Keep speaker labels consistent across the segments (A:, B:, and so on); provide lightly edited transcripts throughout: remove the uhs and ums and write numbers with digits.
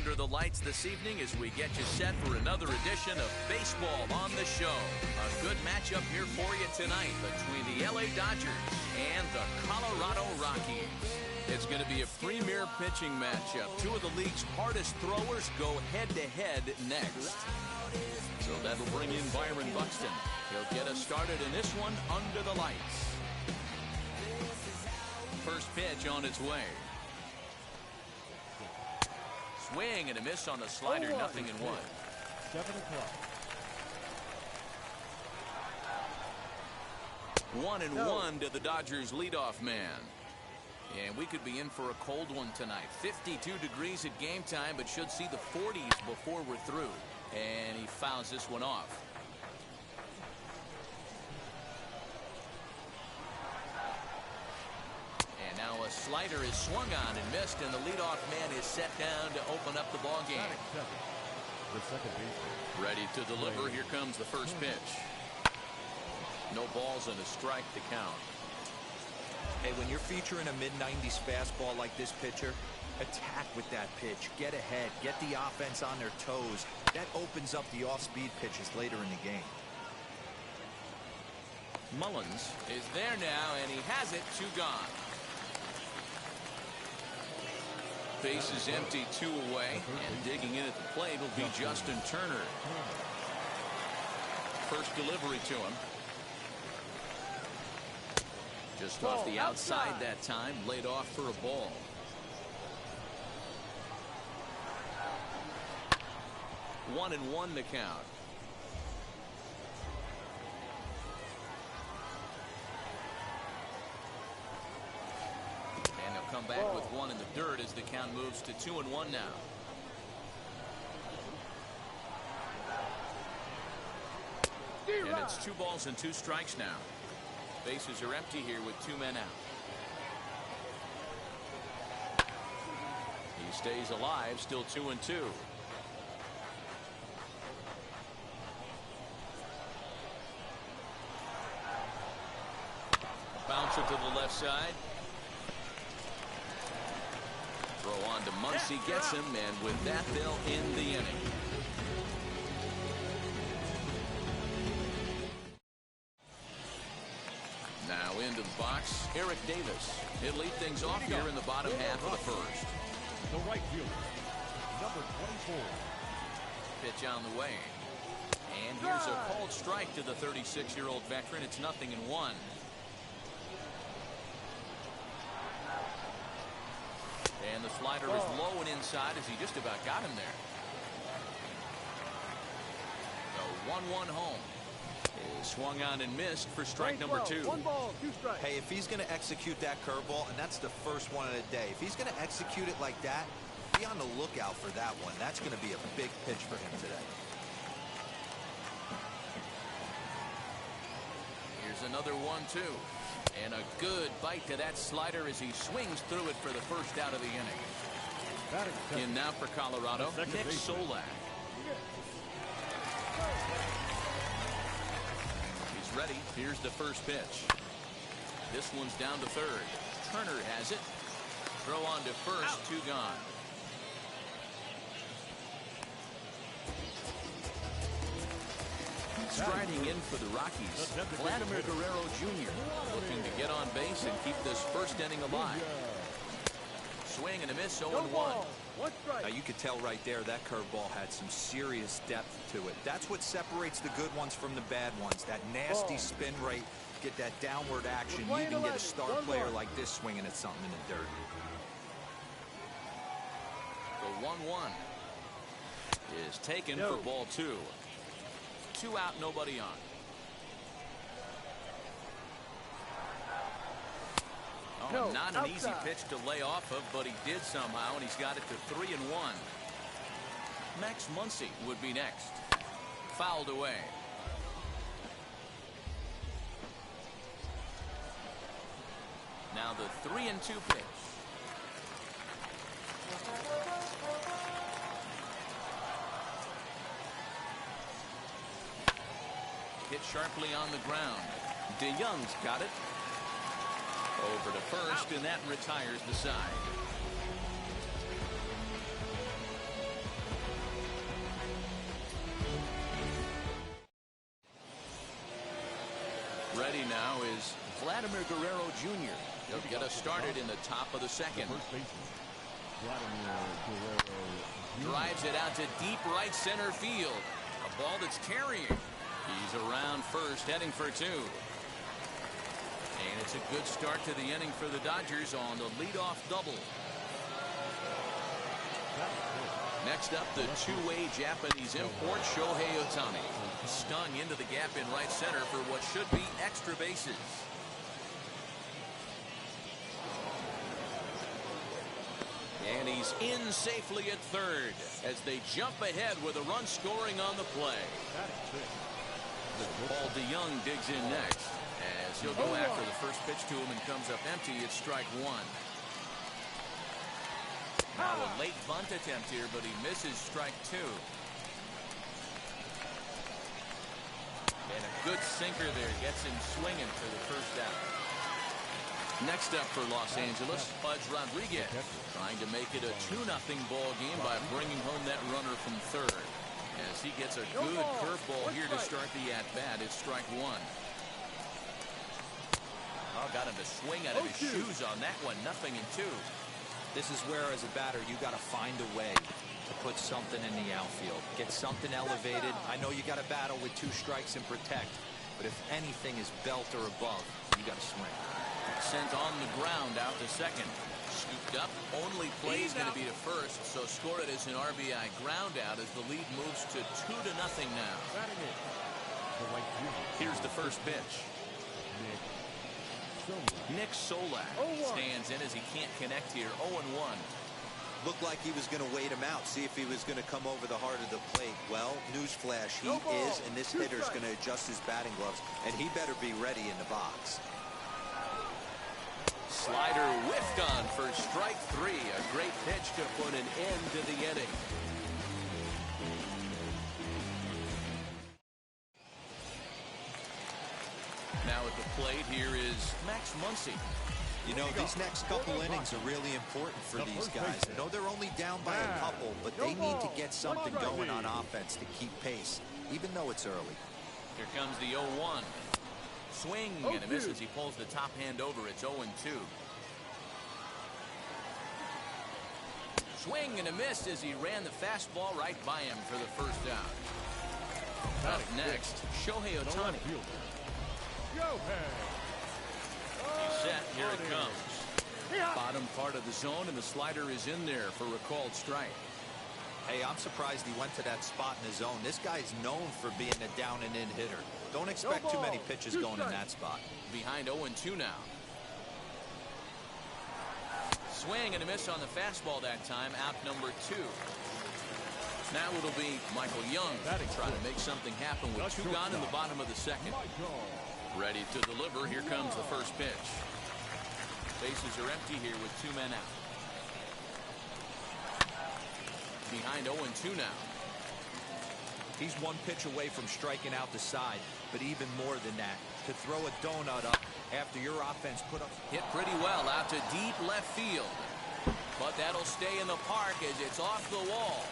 A: under the lights this evening as we get you set for another edition of Baseball on the Show. A good matchup here for you tonight between the LA Dodgers and the Colorado Rockies. It's going to be a premier pitching matchup. Two of the league's hardest throwers go head-to-head next. So that'll bring in Byron Buxton. He'll get us started in this one under the lights. First pitch on its way. Swing and a miss on the slider, 0-1.
B: 7 o'clock.
A: 1-1 to the Dodgers leadoff man. And we could be in for a cold one tonight. 52 degrees at game time, but should see the 40s before we're through. And he fouls this one off. And now a slider is swung on and missed, and the leadoff man is set down to open up the ball game.
B: The second baseman.
A: Ready to deliver. Here comes the first pitch. No balls and a strike to count.
C: Hey, when you're featuring a mid-90s fastball like this pitcher, attack with that pitch. Get ahead. Get the offense on their toes. That opens up the off-speed pitches later in the game.
A: Mullins is there now, and he has it. 2 gone. Base is empty, 2 away, and digging in at the plate will be Justin Turner. First delivery to him. Just off the outside that time, laid off for a ball. One and one the count. And they'll come back with one in the dirt as the count moves to 2-1 now. And it's 2 balls and 2 strikes now. Bases are empty here with 2 men out. He stays alive, still 2-2. Bouncer to the left side. Throw on to Muncy, gets him, and with that they'll end the inning. Now into the box, Eric Davis. He'll lead things off here in the bottom half of the first.
B: The right fielder, number 24.
A: Pitch on the way. And here's a called strike to the 36-year-old veteran. It's 0-1. And the slider is low and inside as he just about got him there. The 1-1 home. Is swung on and missed for strike number 2.
D: 1 ball, 2 strikes.
C: Hey, if he's going to execute that curveball, and that's the first one of the day, if he's going to execute it like that, be on the lookout for that one. That's going to be a big pitch for him today.
A: Here's another 1-2. And a good bite to that slider as he swings through it for the first out of the inning. In now for Colorado, Nick Solak. He's ready. Here's the first pitch. This one's down to third. Turner has it. Throw on to first. 2 gone. Striding in for the Rockies, Vladimir Guerrero Jr. looking to get on base and keep this first inning alive. Swing and a miss, 0-1.
C: Now you could tell right there that curveball had some serious depth to it. That's what separates the good ones from the bad ones. That nasty spin rate, get that downward action. You even get a star player like this swinging at something in the dirt.
A: The 1-1 is taken for ball 2. 2 out, nobody on. Oh, not an easy pitch to lay off of, but he did somehow, and he's got it to 3-1. Max Muncy would be next. Fouled away. Now the 3-2 pitch. Hit sharply on the ground. DeYoung's got it. Over to first, and that retires the side. Vladimir Guerrero Jr. He'll get us started in the top of the second.
B: First baseman, Vladimir Guerrero Jr.
A: Drives it out to deep right center field. A ball that's carrying. He's around first, heading for two. And it's a good start to the inning for the Dodgers on the leadoff double. Next up, the two-way Japanese import, Shohei Ohtani. Stung into the gap in right center for what should be extra bases. And he's in safely at third as they jump ahead with a run scoring on the play. Paul DeYoung digs in next as he'll go after the first pitch to him and comes up empty. It's strike one. Now a late bunt attempt here, but he misses strike two. And a good sinker there gets him swinging for the first out. Next up for Los Angeles, Pudge Rodriguez trying to make it a 2-0 ball game by bringing home that runner from third. As he gets a good curveball here to start the at-bat, it's strike one. Oh, got him to swing out of his shoes on that one. 0-2.
C: This is where, as a batter, you got to find a way to put something in the outfield. Get something elevated. I know you got to battle with 2 strikes and protect, but if anything is belt or above, you got to swing.
A: Sent on the ground out to second. Scooped up. Only play is going to be to first, so score it as an RBI ground out as the lead moves to 2-0 now. Here's the first pitch. Nick Solak stands in as he can't connect here. 0-1.
C: Looked like he was going to wait him out, see if he was going to come over the heart of the plate. Well, newsflash, he is, and this hitter is going to adjust his batting gloves, and he better be ready in the box.
A: Slider whiffed on for strike three. A great pitch to put an end to the inning. Now at the plate here is Max Muncy.
C: You know, these next couple innings are really important for these guys. I know they're only down by a couple, but they need to get something going on offense to keep pace, even though it's early.
A: Here comes the 0-1. Swing and a miss as he pulls the top hand over. It's 0-2. Swing and a miss as he ran the fastball right by him for the first out. Up next, Shohei Ohtani. He's set. Here it comes. Bottom part of the zone, and the slider is in there for a called strike.
C: Hey, I'm surprised he went to that spot in the zone. This guy's known for being a down and in hitter. Don't expect too many pitches going in that spot.
A: Behind 0-2 now. Swing and a miss on the fastball that time. Out number 2. Now it'll be Michael Young trying to make something happen with 2 gone in the bottom of the second. Ready to deliver. Here comes the first pitch. Bases are empty here with 2 men out. Behind 0-2 now.
C: He's 1 pitch away from striking out the side, but even more than that, to throw a donut up after your offense put up.
A: Hit pretty well out to deep left field. But that'll stay in the park as it's off the wall.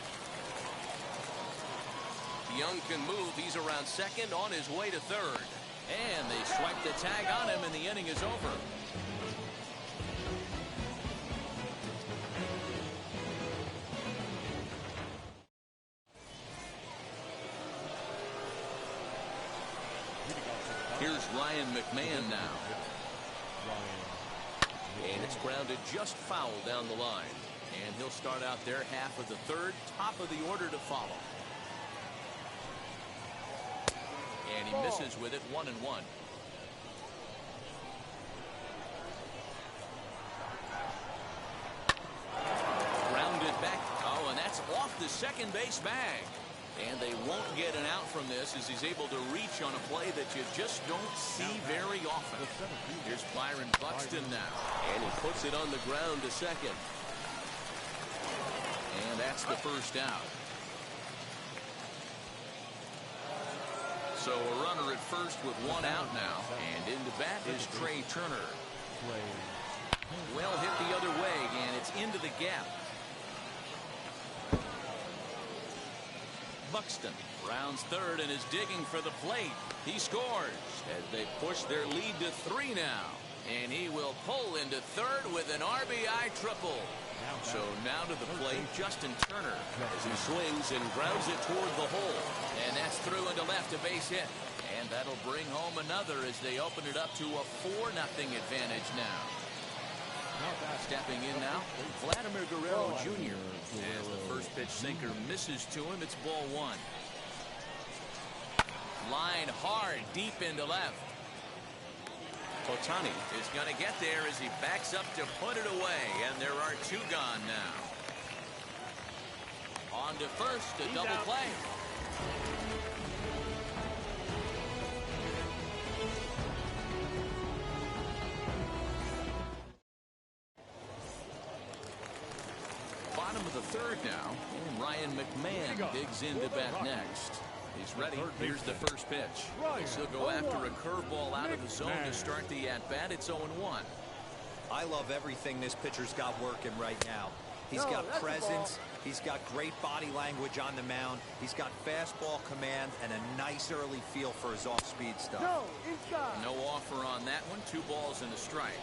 A: Young can move. He's around second, on his way to third. And they swipe the tag on him, and the inning is over. Here's Ryan McMahon now. And it's grounded just foul down the line. And he'll start out their half of the third, top of the order to follow. And he misses with it. 1-1. Grounded back. Oh, and that's off the second base bag. And they won't get an out from this as he's able to reach on a play that you just don't see very often. Here's Byron Buxton now. And he puts it on the ground to second. And that's the first out. So a runner at first with 1 out now. And into bat is Trey Turner. Well hit the other way, and it's into the gap. Buxton rounds third and is digging for the plate. He scores as they push their lead to 3 now. And he will pull into third with an RBI triple. So now to the plate, Justin Turner as he swings and grounds it toward the hole. And that's through into left, a base hit. And that'll bring home another as they open it up to a 4-0 advantage now. Stepping in now, Vladimir Guerrero Jr. As the first pitch sinker misses to him, it's ball 1. Line hard, deep into left. Ohtani is going to get there as he backs up to put it away, and there are 2 gone now. On to first, a double play. Bottom of the third now, and Ryan McMahon digs in to bat next. He's ready. Here's the first pitch. He'll go after a curveball out of the zone to start the at-bat. It's 0-1.
C: I love everything this pitcher's got working right now. He's got presence. He's got great body language on the mound. He's got fastball command and a nice early feel for his off-speed stuff.
A: No offer on that one. 2 balls and a strike.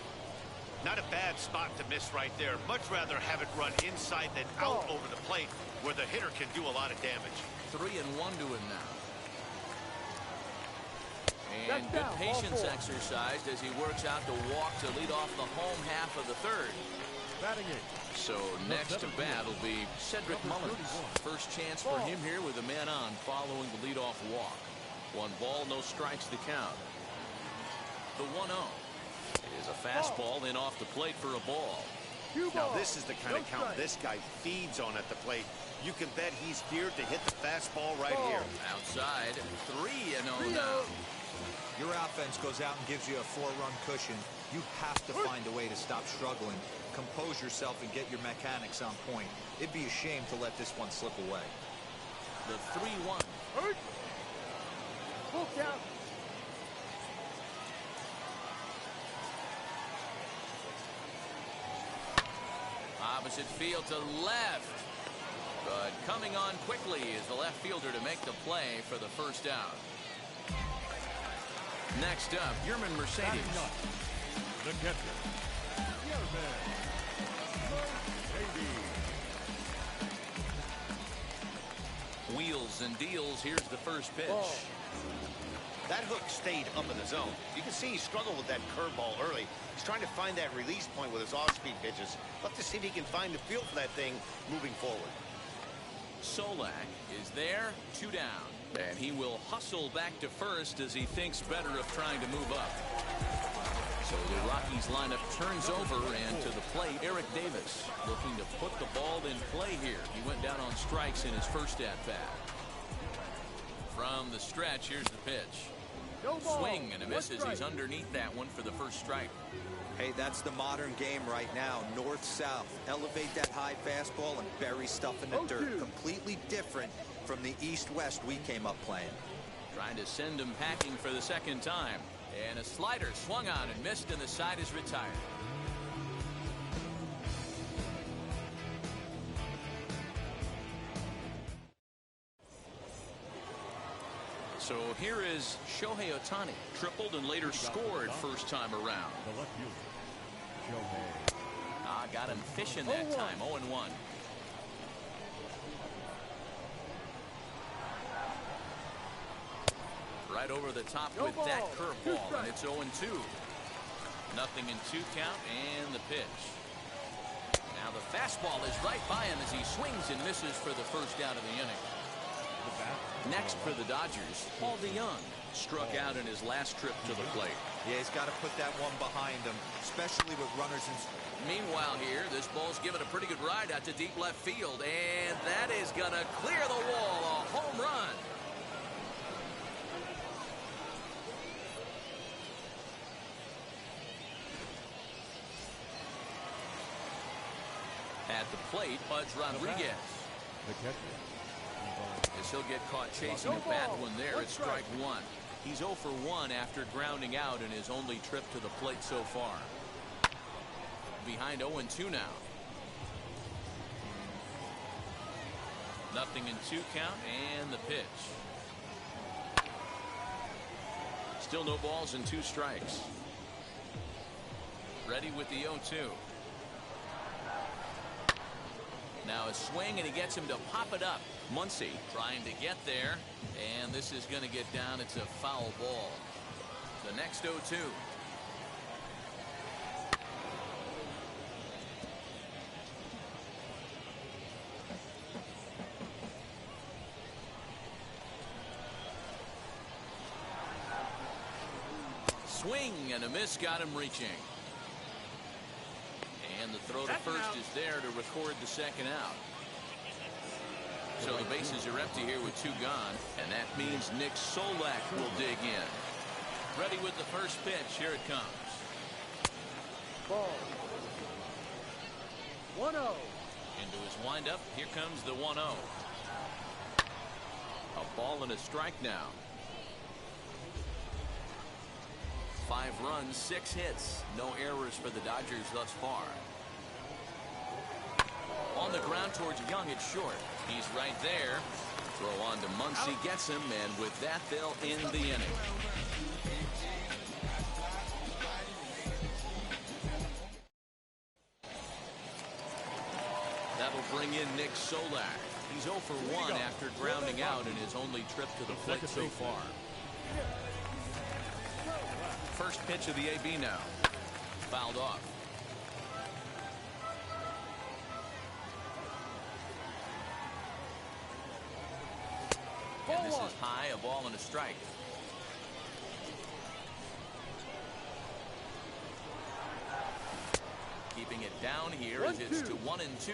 D: Not a bad spot to miss right there. Much rather have it run inside than out over the plate where the hitter can do a lot of damage.
A: 3-1 to him now. And good patience exercised as he works out the walk to lead off the home half of the third. So next to bat will be Cedric Mullins. First chance for him here with a man on following the leadoff walk. 1 ball, no strikes to count. The 1-0 is a fastball in off the plate for a ball.
D: Now this is the kind of count this guy feeds on at the plate. You can bet he's geared to hit the fastball right here.
A: Outside, 3-0 now.
C: Your offense goes out and gives you a 4-run cushion. You have to find a way to stop struggling, compose yourself, and get your mechanics on point. It'd be a shame to let this one slip away.
A: The 3-1.
B: Full count.
A: Opposite field to left. But coming on quickly is the left fielder to make the play for the first out. Next up, Yerman Mercedes.
B: The catcher, Yerman Mercedes.
A: Wheels and deals. Here's the first pitch.
D: That hook stayed up in the zone. You can see he struggled with that curveball early. He's trying to find that release point with his off-speed pitches. Love to see if he can find the feel for that thing moving forward.
A: Solak is there, 2 down. And he will hustle back to first as he thinks better of trying to move up. So the Rockies lineup turns over, and to the plate, Eric Davis looking to put the ball in play here. He went down on strikes in his first at-bat. From the stretch, here's the pitch. Swing and a miss as he's underneath that one for the first strike.
C: Hey, that's the modern game right now. North-south. Elevate that high fastball and bury stuff in the dirt. Completely different from the east-west we came up playing.
A: Trying to send him packing for the second time. And a slider swung on and missed, and the side is retired. So here is Shohei Ohtani. Tripled and later scored first time around.
B: The left fielder, Shohei.
A: Got him fishing that time. 0-1. Right over the top with that curveball, and it's 0-2. Nothing in 2 count, and the pitch. Now the fastball is right by him as he swings and misses for the first out of the inning. Next for the Dodgers, Paul DeYoung struck out in his last trip to the plate.
C: Yeah, he's got to put that one behind him, especially with runners in.
A: Meanwhile here, this ball's given a pretty good ride out to deep left field, and that is going to clear the wall, a home run. At the plate, Pudge Rodriguez.
B: The catcher.
A: As he'll get caught chasing a bad one there, it's strike 1. He's 0 for 1 after grounding out in his only trip to the plate so far. Behind 0-2 now. 0-2 count and the pitch. Still no balls and 2 strikes. Ready with the 0-2. Now a swing, and he gets him to pop it up. Muncy trying to get there, and this is going to get down. It's a foul ball. The next 0-2. Swing and a miss, got him reaching. And the throw to first is there to record the second out. So the bases are empty here with 2 gone, and that means Nick Solak will dig in. Ready with the first pitch. Here it comes.
E: Ball. 1-0.
A: Into his windup. Here comes the 1-0. A ball and a strike now. 5 runs, 6 hits. No errors for the Dodgers thus far. On the ground towards Young, it's short. He's right there. Throw on to Muncy, gets him, and with that, they'll end the inning. That'll bring in Nick Solak. He's 0 for 1 after grounding out in his only trip to the plate so far. First pitch of the AB now. Fouled off. And this is high, a ball and a strike. Keeping it down here as it's to 1-2.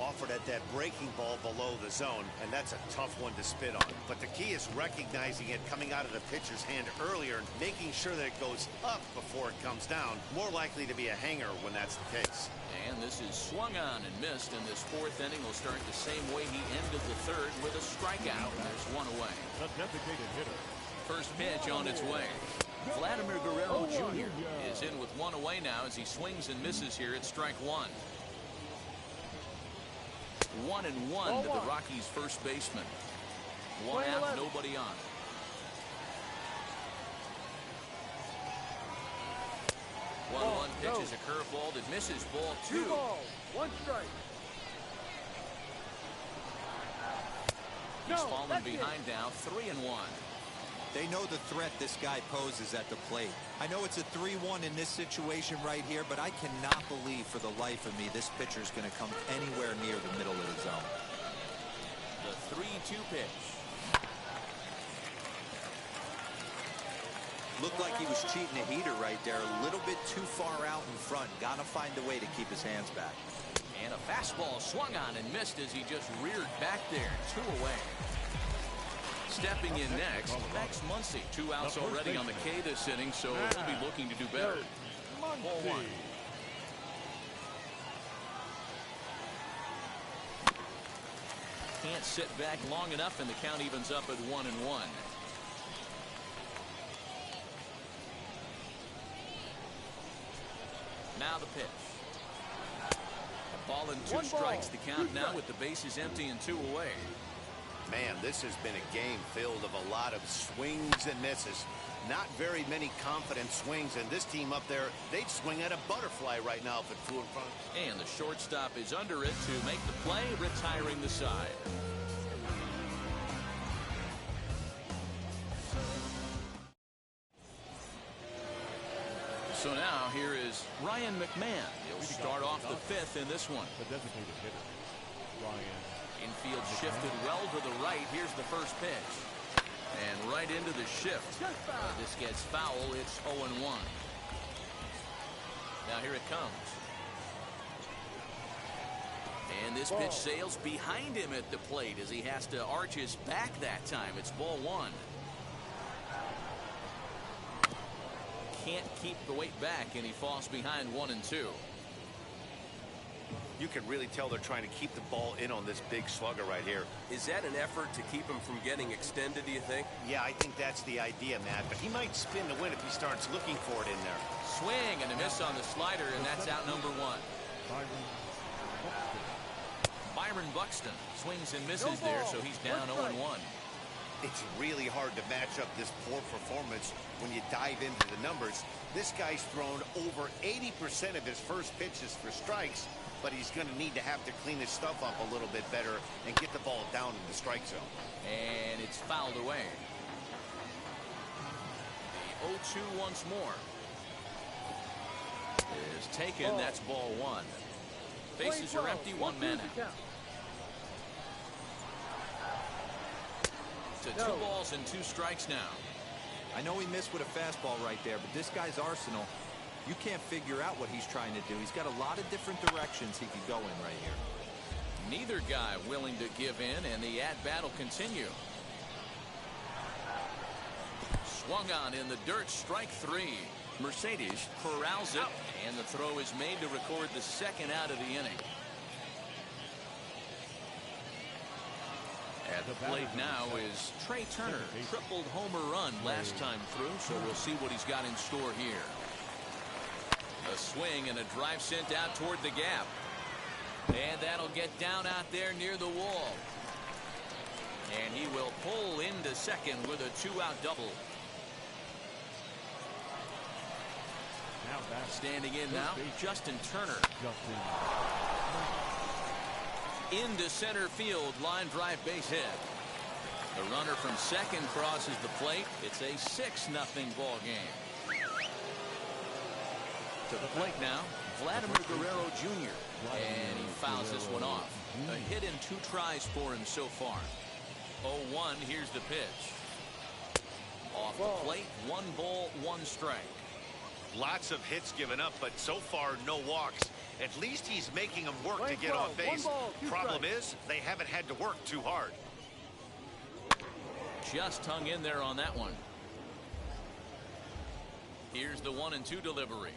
D: Offered at that breaking ball below the zone, and that's a tough one to spit on. But the key is recognizing it coming out of the pitcher's hand earlier and making sure that it goes up before it comes down. More likely to be a hanger when that's the case.
A: And this is swung on and missed, and this 4th inning will start the same way he ended the 3rd with a strikeout. There's 1 away.
B: The designated hitter.
A: First pitch on its way. Vladimir Guerrero Jr. is in with 1 away now as he swings and misses here at strike 1. 1-1 to the Rockies' first baseman. 1 out, nobody on. One pitches a curveball that misses, ball 2.
E: 2 balls, 1 strike.
A: He's fallen behind now, 3-1.
C: They know the threat this guy poses at the plate. I know it's a 3-1 in this situation right here, but I cannot believe for the life of me this pitcher's going to come anywhere near the middle of the zone.
A: The 3-2 pitch.
C: Looked like he was cheating a heater right there. A little bit too far out in front. Got to find a way to keep his hands back.
A: And a fastball swung on and missed as he just reared back there. 2 away. Stepping in next, Max Muncy. 2 outs already on the K this inning, so he'll be looking to do better. Ball 1. Can't sit back long enough, and the count evens up at 1-1. Now the pitch. A ball and 2 strikes. The count now with the bases empty and 2 away.
D: Man, this has been a game filled of a lot of swings and misses. Not very many confident swings, and this team up there, they'd swing at a butterfly right now if it flew in front.
A: And the shortstop is under it to make the play, retiring the side. So now here is Ryan McMahon. He'll start off the 5th in this one.
B: The designated hitter, Ryan.
A: Infield shifted well to the right. Here's the first pitch. And right into the shift. This gets foul. It's 0-1. Now here it comes. And this pitch sails behind him at the plate as he has to arch his back that time. It's ball 1. Can't keep the weight back, and he falls behind 1-2.
D: You can really tell they're trying to keep the ball in on this big slugger right here.
F: Is that an effort to keep him from getting extended, do you think?
D: Yeah, I think that's the idea, Matt. But he might spin to win if he starts looking for it in there.
A: Swing and a miss on the slider, and that's out number 1. Byron Byron Buxton. Swings and misses there, so he's down 0-1.
D: It's really hard to match up this poor performance when you dive into the numbers. This guy's thrown over 80% of his first pitches for strikes, but he's going to need to have to clean his stuff up a little bit better and get the ball down in the strike zone.
A: And it's fouled away. The 0-2 once more. Is taken. That's ball one. Bases are empty. One man out. To 2 balls and 2 strikes now.
C: I know he missed with a fastball right there, but this guy's arsenal, you can't figure out what he's trying to do. He's got a lot of different directions he could go in right here.
A: Neither guy willing to give in, and the at-bat will continue. Swung on in the dirt, strike 3. Mercedes corrals it, and the throw is made to record the second out of the inning. At the plate now is Trey Turner. Tripled homer run last time through, so we'll see what he's got in store here. A swing and a drive sent out toward the gap. And that'll get down out there near the wall. And he will pull into second with a 2-out double. Standing in now, Justin Turner. Into center field, line drive base hit. The runner from second crosses the plate. It's a 6-0 ball game. To the plate now, Vladimir Guerrero Jr. And he fouls this one off. A hit in 2 tries for him so far. 0-1, here's the pitch. Off the plate, 1 ball, 1 strike.
D: Lots of hits given up, but so far no walks. At least he's making them work to get on base. Problem is, they haven't had to work too hard.
A: Just hung in there on that one. Here's the 1-2 delivery.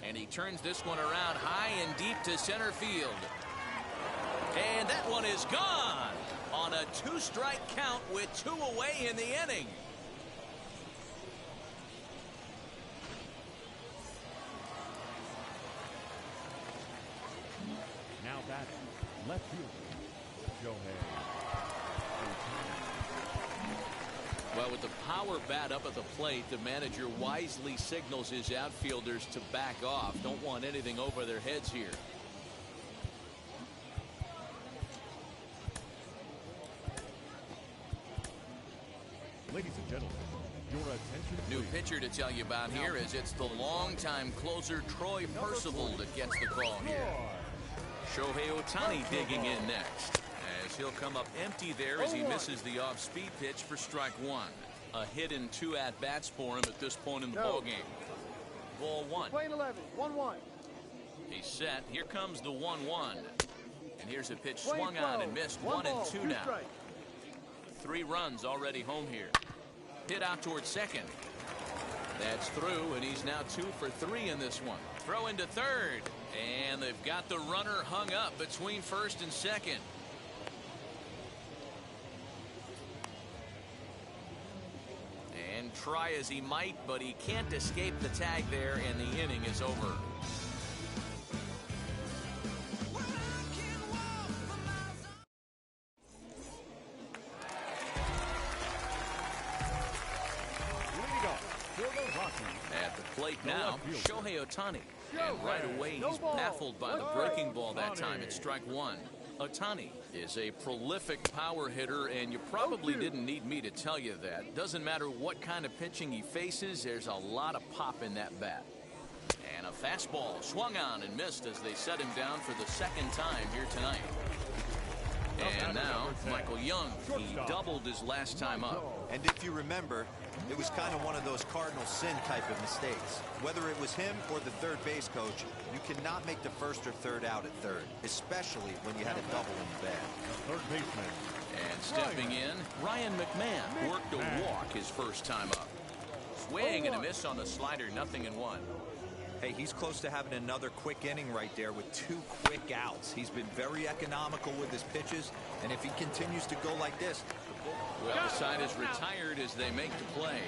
A: And he turns this one around high and deep to center field. And that one is gone on a 2-strike count with 2 away in the inning.
B: Now batting, left fielder,
A: Well, with the power bat up at the plate, the manager wisely signals his outfielders to back off. Don't want anything over their heads here.
B: Ladies and gentlemen, your attention
A: New
B: please.
A: pitcher to tell you about here is it's the longtime closer Troy Percival that gets the call here. Shohei Ohtani digging in next, as he'll come up empty there as he misses the off-speed pitch for strike 1. A hit in 2 at-bats for him at this point in the ball game. Ball 1.
E: Playing 11, 1-1.
A: He's set. Here comes the 1-1. And here's a pitch swung on and missed. 1-2 now. 3 runs already home here. Hit out towards second. That's through, and he's now 2 for 3 in this one. Throw into third, and they've got the runner hung up between first and second. And try as he might, but he can't escape the tag there, and the inning is over. At the plate now, Shohei Ohtani. And right away, he's baffled by the breaking ball that time. It's strike 1. Ohtani is a prolific power hitter, and you probably didn't need me to tell you that. Doesn't matter what kind of pitching he faces, there's a lot of pop in that bat. And a fastball swung on and missed as they set him down for the second time here tonight. And now, Michael Young, he doubled his last time up.
C: And if you remember, it was kind of one of those cardinal sin type of mistakes. Whether it was him or the third base coach, you cannot make the first or third out at third, especially when you had a double in the bag.
B: Third baseman.
A: And stepping in, Ryan McMahon worked a walk his first time up. Swing and a miss on the slider, 0-1.
C: Hey, he's close to having another quick inning right there with 2 quick outs. He's been very economical with his pitches, and if he continues to go like this...
A: Well, the side is retired as they make the play.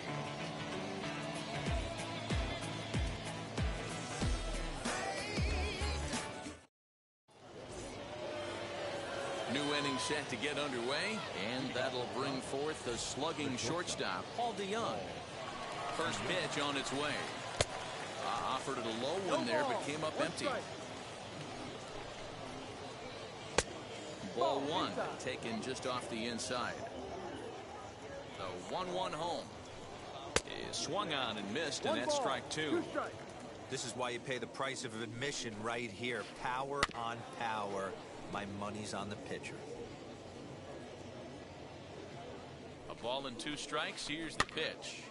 A: inning set to get underway, and that'll bring forth the slugging shortstop, Paul DeYoung. First pitch on its way. Offered it a low one there, but came up empty. Ball one, taken just off the inside. The 1-1 home is swung on and missed, and that's strike two.
C: This is why you pay the price of admission right here. Power on power. My money's on the pitcher.
A: A ball and 2 strikes. Here's the pitch.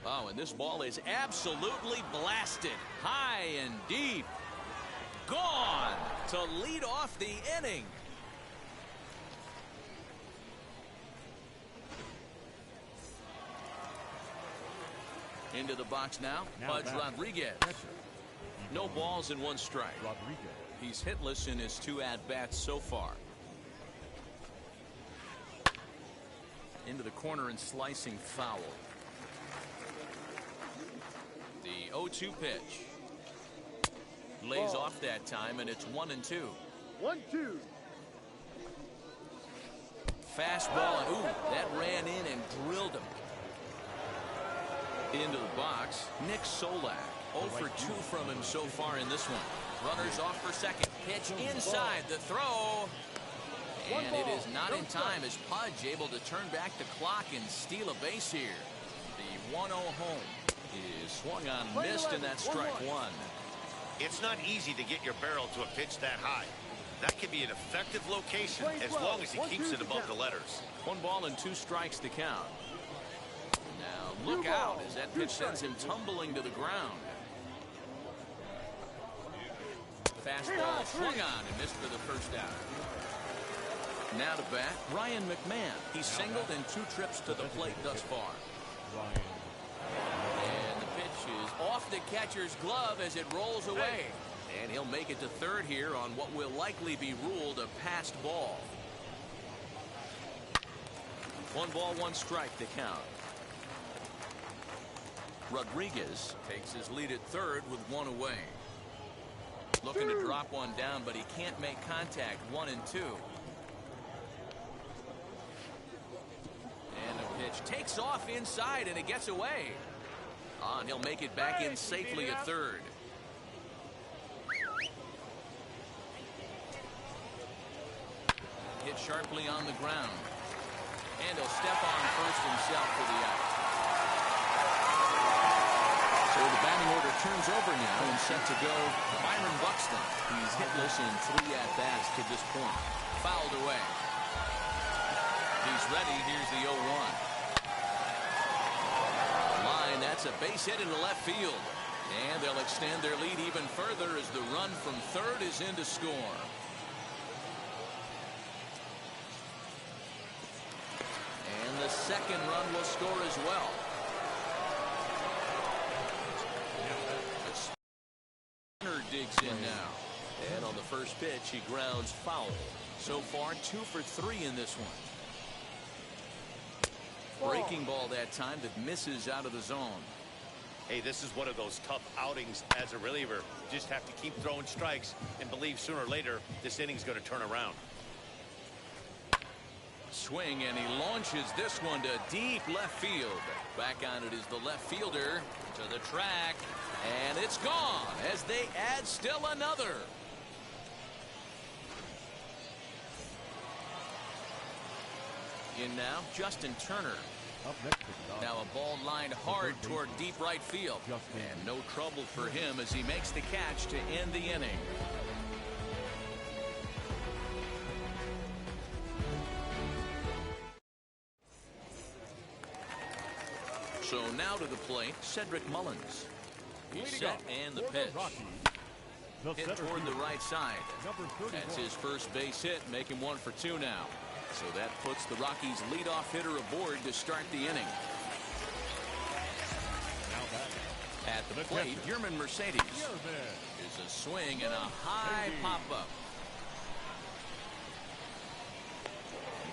A: Oh, and this ball is absolutely blasted. High and deep. Gone to lead off the inning. Into the box now, Pudge Rodriguez. No balls and 1 strike. He's hitless in his 2 at-bats so far. Into the corner and slicing foul. The 0-2 pitch. Lays off that time, and it's 1-2.
E: 1-2.
A: Fastball. Ooh, that ran in and drilled him. Into the box, Nick Solak. 0 for 2 from him so far in this one. Runners off for second. Pitch inside the throw. And it is not in time as Pudge able to turn back the clock and steal a base here. The 1-0 home is swung on, missed, and that's strike 1.
D: It's not easy to get your barrel to a pitch that high. That can be an effective location as long as he keeps it above the letters.
A: 1 ball and 2 strikes to count. Now look out as that pitch sends him tumbling to the ground. Fastball swung on and missed for the first out. Now to bat, Ryan McMahon. He's singled in 2 trips to the plate thus far. And the pitch is off the catcher's glove as it rolls away. And he'll make it to third here on what will likely be ruled a passed ball. 1 ball, 1 strike to count. Rodriguez takes his lead at third with 1 away. Looking to drop one down, but he can't make contact. 1 and 2. And the pitch takes off inside, and it gets away. And he'll make it back in safely at third. Hit sharply on the ground. And he'll step on first himself for the out. So the batting order turns over now and set to go Byron Buxton. He's hitless in 3 at-bats to this point. Fouled away. He's ready. Here's the 0-1. Line, that's a base hit into left field. And they'll extend their lead even further as the run from third is in to score. And the second run will score as well. Digs in now. And on the first pitch, he grounds foul. So far, 2 for 3 in this one. Breaking ball that time that misses out of the zone.
D: Hey, this is one of those tough outings as a reliever. You just have to keep throwing strikes and believe sooner or later this inning's going to turn around.
A: Swing, and he launches this one to deep left field. Back on it is the left fielder to the track. And it's gone as they add still another. In now, Justin Turner.
B: Up next,
A: now a ball lined hard toward deep right field. And no trouble for him as he makes the catch to end the inning. So now to the plate, Cedric Mullins. He's set and the pitch. Hit toward the right side. That's his first base hit, making 1 for 2 now. So that puts the Rockies' leadoff hitter aboard to start the inning. At the plate, Yerman Mercedes. Is a swing and a high pop-up.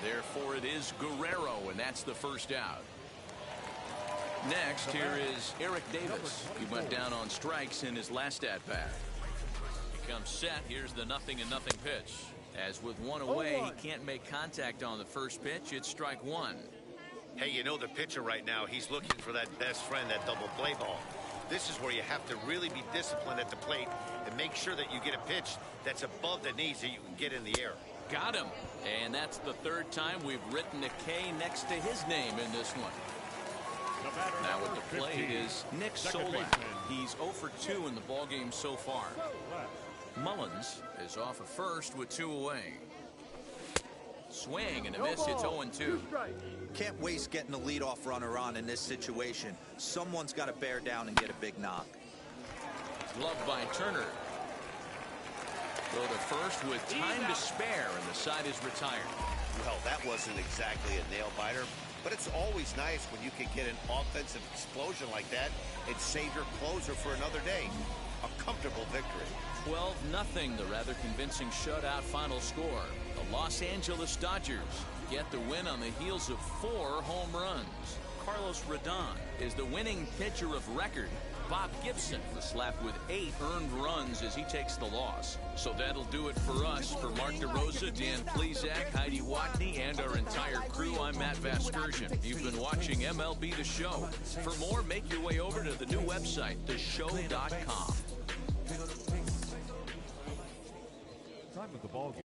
A: Therefore, it is Guerrero, and that's the first out. Next, here is Eric Davis. He went down on strikes in his last at-bat. He comes set. Here's the 0-0 pitch. As with one away, he can't make contact on the first pitch. It's strike one.
D: Hey, you know the pitcher right now, he's looking for that best friend, that double play ball. This is where you have to really be disciplined at the plate and make sure that you get a pitch that's above the knees that you can get in the air.
A: Got him. And that's the third time we've written a K next to his name in this one. Now with the plate is Nick Solak. He's 0 for 2 in the ballgame so far. Mullins is off at first with 2 away. Swing and a miss. It's 0-2.
C: Can't waste getting the leadoff runner on in this situation. Someone's got to bear down and get a big knock.
A: Gloved by Turner. Go to first with time to spare, and the side is retired.
D: Well, that wasn't exactly a nail-biter, but it's always nice when you can get an offensive explosion like that and save your closer for another day. A comfortable victory.
A: 12-0, the rather convincing shutout final score. The Los Angeles Dodgers get the win on the heels of 4 home runs. Carlos Rodon is the winning pitcher of record. Bob Gibson was slapped with 8 earned runs as he takes the loss. So that'll do it for us. For Mark DeRosa, Dan Plesac, Heidi Watney, and our entire crew, I'm Matt Vasgersian. You've been watching MLB The Show. For more, make your way over to the new website, theshow.com.
B: Time of the ball game.